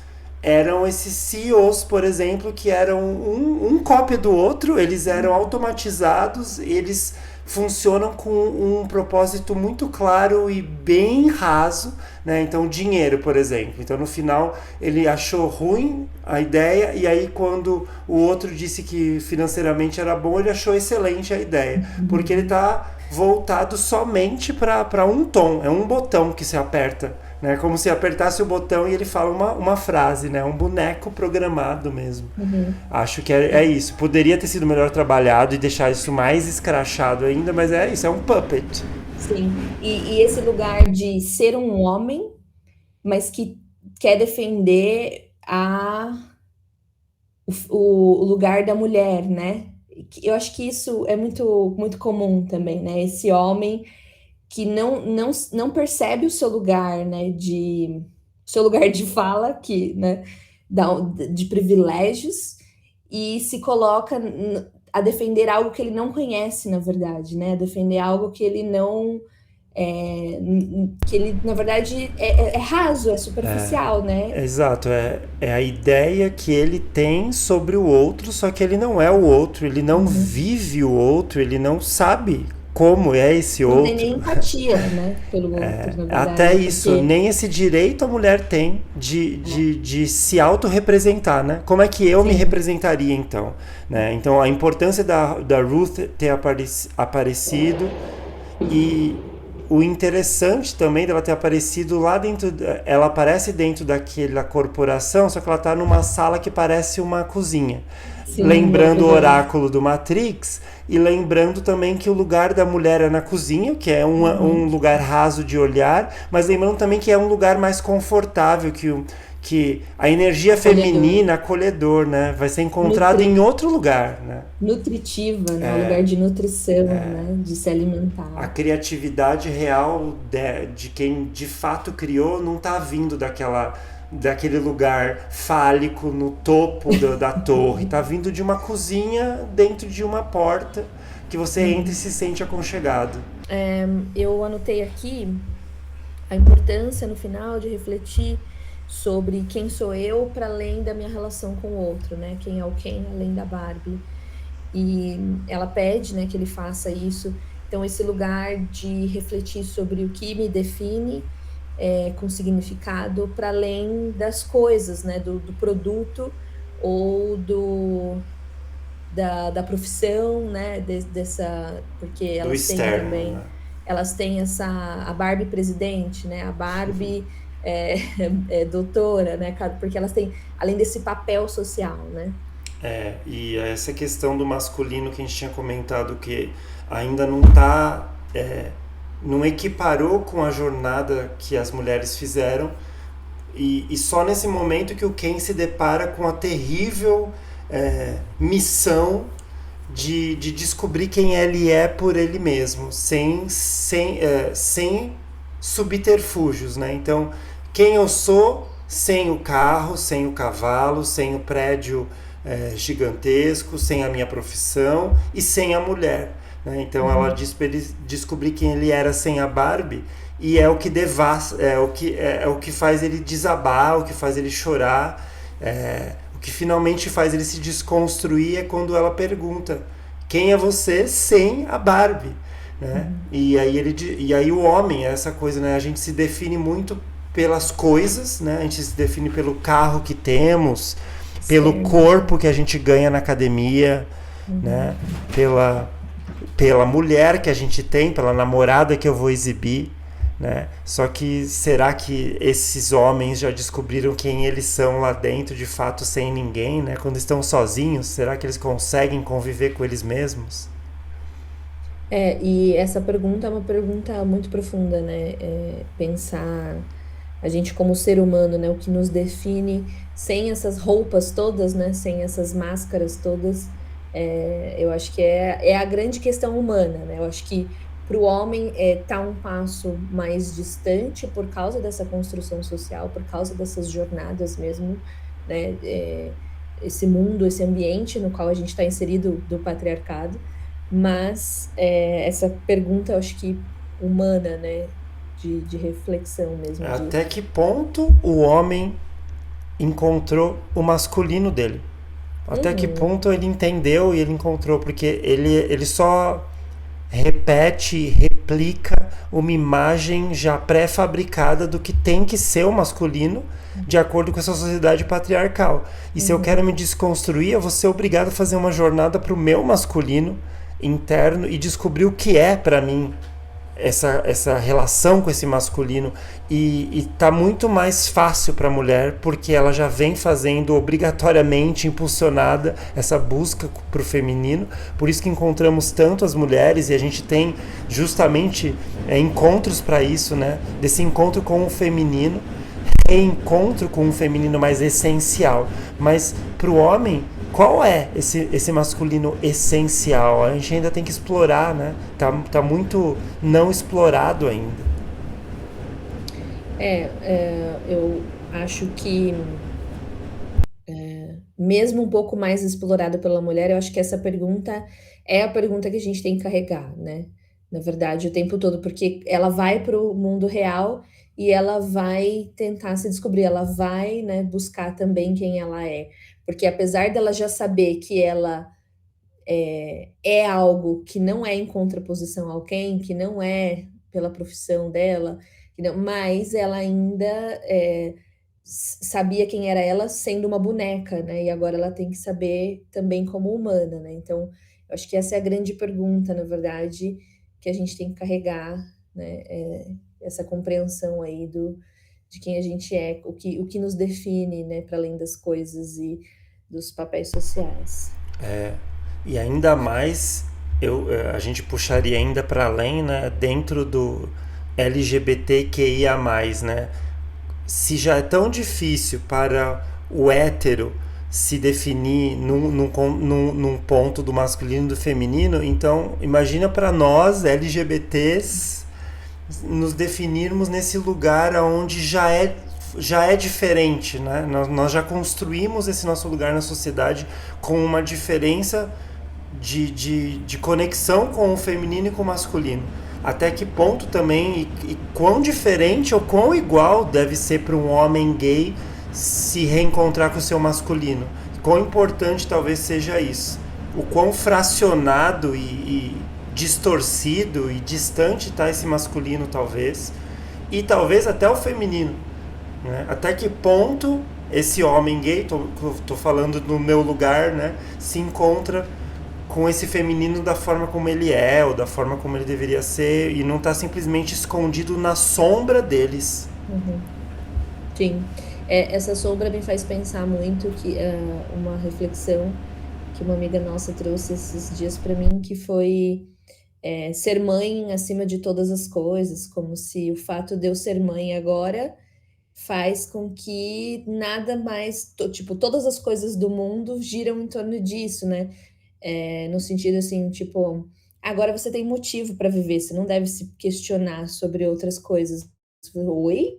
eram esses CEOs, por exemplo, que eram um cópia do outro, eles eram automatizados, eles funcionam com um propósito muito claro e bem raso, né? Então, dinheiro, por exemplo. Então, no final, ele achou ruim a ideia e aí quando o outro disse que financeiramente era bom, ele achou excelente a ideia, porque ele está voltado somente para um tom, é um botão que se aperta, né? Como se apertasse o botão e ele fala uma frase, né? Um boneco programado mesmo. Uhum. Acho que é isso. Poderia ter sido melhor trabalhado e deixar isso mais escrachado ainda, mas é isso, é um puppet. Sim. E esse lugar de ser um homem, mas que quer defender o lugar da mulher, né? Eu acho que isso é muito comum também, né? Esse homem que não percebe o seu lugar, né? Seu lugar de fala, que, né? De privilégios, e se coloca a defender algo que ele não conhece, na verdade, né? Defender algo que ele não que ele, na verdade, é raso, é superficial, né? Exato, é a ideia que ele tem sobre o outro, só que ele não é o outro, ele não Uhum. vive o outro, ele não sabe como é esse Não tem outro. nem empatia, né, pelo outro, na Até verdade, isso, porque nem esse direito a mulher tem de se autorrepresentar, né? Como é que eu me sim, representaria então? Né? Então, a importância da Ruth ter aparecido e o interessante também dela ter aparecido lá dentro, ela aparece dentro daquela corporação, só que ela está numa sala que parece uma cozinha. sim, é Lembrando o verdade. oráculo do Matrix e lembrando também que o lugar da mulher é na cozinha, que é um Uhum. lugar raso de olhar, mas lembrando também que é um lugar mais confortável, que a energia Acolhedor, feminina, acolhedor, né, vai ser encontrada nutri, em outro lugar, né? nutritiva, né, o lugar de nutrição, né, de se A alimentar. criatividade real de quem de fato criou não está vindo daquele lugar fálico no topo da torre, está vindo de uma cozinha dentro de uma porta que você entra e Uhum. se sente aconchegado. Eu anotei aqui a importância no final de refletir sobre quem sou eu para além da minha relação com o outro, né? Quem é o quem além da Barbie. E ela pede, né, que ele faça isso. Então, esse lugar de refletir sobre o que me define com significado para além das coisas, né, do produto ou da profissão, né, porque Do elas têm externo, né? também, elas têm a Barbie presidente, né, a Barbie é, doutora, né, porque elas têm, além desse papel social, né. E essa questão do masculino que a gente tinha comentado que ainda não está, não equiparou com a jornada que as mulheres fizeram. E só nesse momento que o Ken se depara com a terrível missão de descobrir quem ele é por ele mesmo, sem subterfúgios, né? Então, quem eu sou sem o carro, sem o cavalo, sem o prédio gigantesco, sem a minha profissão e sem a mulher. Né? Então, ela Uhum. diz para ele descobrir quem ele era sem a Barbie e é o que devassa, é o que faz ele desabar, o que faz ele chorar, o que finalmente faz ele se desconstruir é quando ela pergunta quem é você sem a Barbie, né? Uhum. E aí o homem é essa coisa, né? A gente se define muito pelas coisas, né? A gente se define pelo carro que temos, pelo Certo. corpo que a gente ganha na academia, né? Uhum. Pela pela mulher que a gente tem, pela namorada que eu vou exibir, né? Só que será que esses homens já descobriram quem eles são lá dentro, de fato, sem ninguém, né? Quando estão sozinhos, será que eles conseguem conviver com eles mesmos? E essa pergunta é uma pergunta muito profunda, né? Pensar a gente como ser humano, né? O que nos define sem essas roupas todas, né? Sem essas máscaras todas. Eu acho que é a grande questão humana, né? Eu acho que para o homem tá um passo mais distante por causa dessa construção social, por causa dessas jornadas mesmo, né? Esse mundo, esse ambiente no qual a gente está inserido do patriarcado, mas essa pergunta, eu acho que humana, né? De reflexão mesmo, Até que ponto o homem encontrou o masculino dele? Até que Uhum, ponto ele entendeu e ele encontrou? Porque ele só repete, replica uma imagem já pré-fabricada do que tem que ser o masculino de acordo com essa sociedade patriarcal. E se eu quero uhum. me desconstruir, eu vou ser obrigado a fazer uma jornada para o meu masculino interno e descobrir o que é para mim essa relação com esse masculino, e tá muito mais fácil para a mulher porque ela já vem fazendo obrigatoriamente impulsionada essa busca para o feminino. Por isso que encontramos tanto as mulheres, e a gente tem justamente encontros para isso, né? Desse encontro com o feminino, reencontro com um feminino mais essencial. Mas para o homem, qual é esse masculino essencial? A gente ainda tem que explorar, né? Tá muito não explorado ainda. Eu acho que mesmo um pouco mais explorado pela mulher, eu acho que essa pergunta é a pergunta que a gente tem que carregar, né? Na verdade, o tempo todo, porque ela vai para o mundo real e ela vai tentar se descobrir, ela vai, né, buscar também quem ela é. Porque apesar dela já saber que ela é algo que não é em contraposição a alguém, que não é pela profissão dela, que não, mas ela ainda sabia quem era ela sendo uma boneca, né? E agora ela tem que saber também como humana, né? Então, eu acho que essa é a grande pergunta, na verdade, que a gente tem que carregar, né? Essa compreensão aí de quem a gente é, o que nos define, né? Para além das coisas e dos papéis sociais. E ainda mais, a gente puxaria ainda para além, né? Dentro do LGBTQIA+, né? Se já é tão difícil para o hétero se definir num ponto do masculino e do feminino, então imagina para nós, LGBTs, nos definirmos nesse lugar onde já é diferente, né? Nós já construímos esse nosso lugar na sociedade com uma diferença de conexão com o feminino e com o masculino. Até que ponto também, e quão diferente ou quão igual deve ser para um homem gay se reencontrar com o seu masculino. Quão importante talvez seja isso. O quão fracionado e distorcido e distante está esse masculino, talvez. E talvez até o feminino. Né? Até que ponto esse homem gay, tô falando no meu lugar, né, se encontra com esse feminino da forma como ele é, ou da forma como ele deveria ser, e não está simplesmente escondido na sombra deles. Uhum. Sim. Essa sombra me faz pensar muito que uma reflexão que uma amiga nossa trouxe esses dias para mim, que foi ser mãe acima de todas as coisas, como se o fato de eu ser mãe agora faz com que nada mais, tipo, todas as coisas do mundo giram em torno disso, né? No sentido assim, tipo, agora você tem motivo para viver, você não deve se questionar sobre outras coisas. Oi?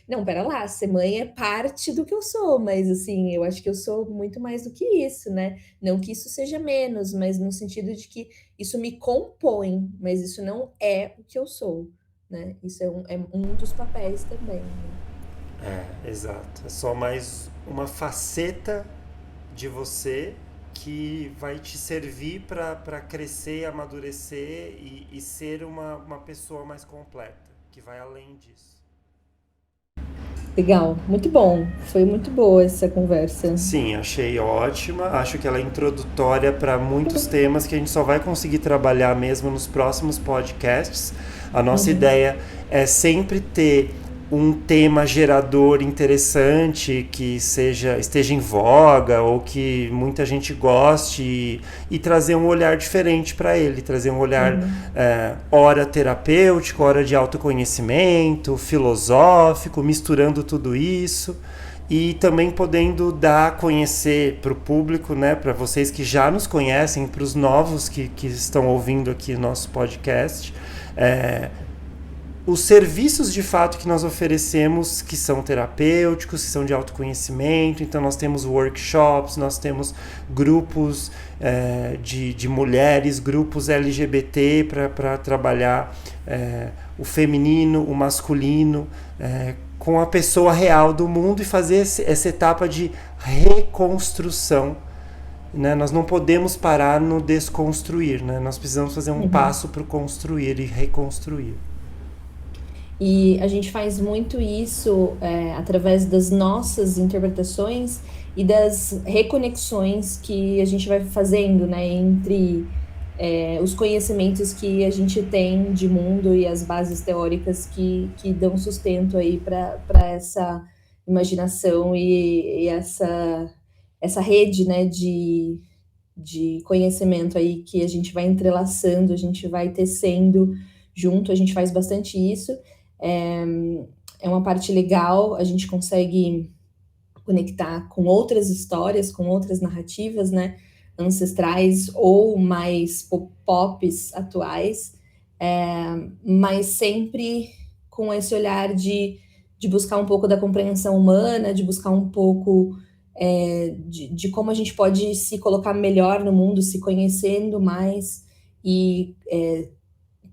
Não, pera lá, ser mãe é parte do que eu sou, mas assim, eu acho que eu sou muito mais do que isso, né? Não que isso seja menos, mas no sentido de que isso me compõe, mas isso não é o que eu sou, né? Isso é um dos papéis também, né? Exato. É só mais uma faceta de você que vai te servir para crescer, amadurecer e ser uma pessoa mais completa, que vai além disso. Legal, muito bom. Foi muito boa essa conversa. Sim, achei ótima. Acho que ela é introdutória para muitos temas que a gente só vai conseguir trabalhar mesmo nos próximos podcasts. A nossa Uhum. ideia é sempre ter um tema gerador interessante que esteja em voga ou que muita gente goste, e trazer um olhar diferente para ele, trazer um olhar Uhum. ora terapêutico, ora de autoconhecimento, filosófico, misturando tudo isso. e também podendo dar a conhecer para o público, né, para vocês que já nos conhecem, para os novos que estão ouvindo aqui nosso podcast, os serviços de fato que nós oferecemos, que são terapêuticos, que são de autoconhecimento. Então nós temos workshops, nós temos grupos de mulheres, grupos LGBT para trabalhar o feminino, o masculino, com a pessoa real do mundo, e fazer essa etapa de reconstrução, né? Nós não podemos parar no desconstruir, né? Nós precisamos fazer um passo para o construir e reconstruir. E a gente faz muito isso através das nossas interpretações e das reconexões que a gente vai fazendo, né, entre os conhecimentos que a gente tem de mundo e as bases teóricas que dão sustento aí para essa imaginação e essa rede, né, de conhecimento aí que a gente vai entrelaçando, a gente vai tecendo junto. A gente faz bastante isso. É uma parte legal, a gente consegue conectar com outras histórias, com outras narrativas, né, ancestrais ou mais pops atuais, mas sempre com esse olhar de buscar um pouco da compreensão humana, de buscar um pouco de como a gente pode se colocar melhor no mundo, se conhecendo mais e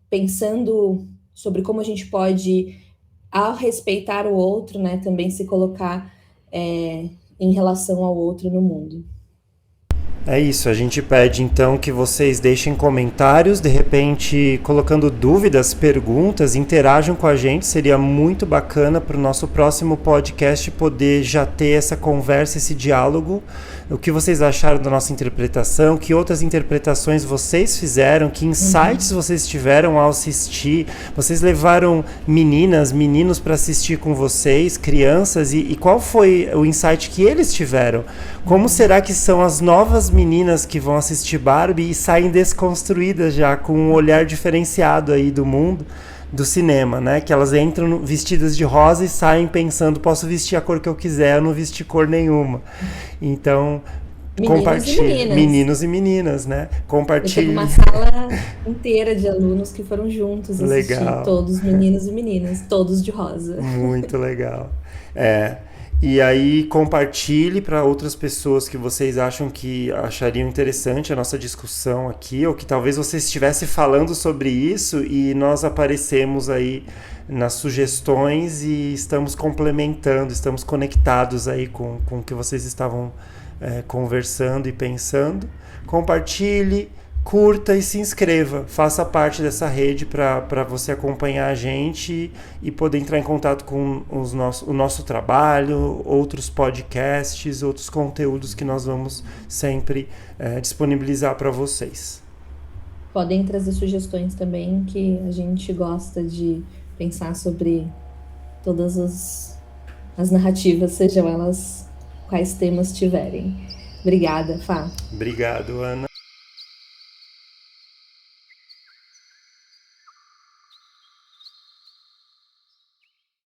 pensando sobre como a gente pode, ao respeitar o outro, né, também se colocar em relação ao outro no mundo. É isso, a gente pede então que vocês deixem comentários, de repente colocando dúvidas, perguntas, interajam com a gente, seria muito bacana para o nosso próximo podcast poder já ter essa conversa, esse diálogo. O que vocês acharam da nossa interpretação, que outras interpretações vocês fizeram, que insights vocês tiveram ao assistir, vocês levaram meninos para assistir com vocês, crianças, e qual foi o insight que eles tiveram? Como será que são as novas meninas que vão assistir Barbie e saem desconstruídas já, com um olhar diferenciado aí do mundo, do cinema, né? Que elas entram vestidas de rosa e saem pensando, posso vestir a cor que eu quiser, eu não vesti cor nenhuma. Então, compartilhe. Meninos e meninas, né? Compartilhe. Eu tenho uma sala inteira de alunos que foram juntos assistir. Legal. Todos meninos e meninas, todos de rosa. Muito legal. E aí compartilhe para outras pessoas que vocês acham que achariam interessante a nossa discussão aqui, ou que talvez você estivesse falando sobre isso e nós aparecemos aí nas sugestões e estamos complementando, estamos conectados aí com o que vocês estavam conversando e pensando. Compartilhe, curta e se inscreva, faça parte dessa rede para você acompanhar a gente e poder entrar em contato com o nosso trabalho, outros podcasts, outros conteúdos que nós vamos sempre disponibilizar para vocês. Podem trazer sugestões também, que a gente gosta de pensar sobre todas as narrativas, sejam elas quais temas tiverem. Obrigada, Fá. Obrigado, Ana.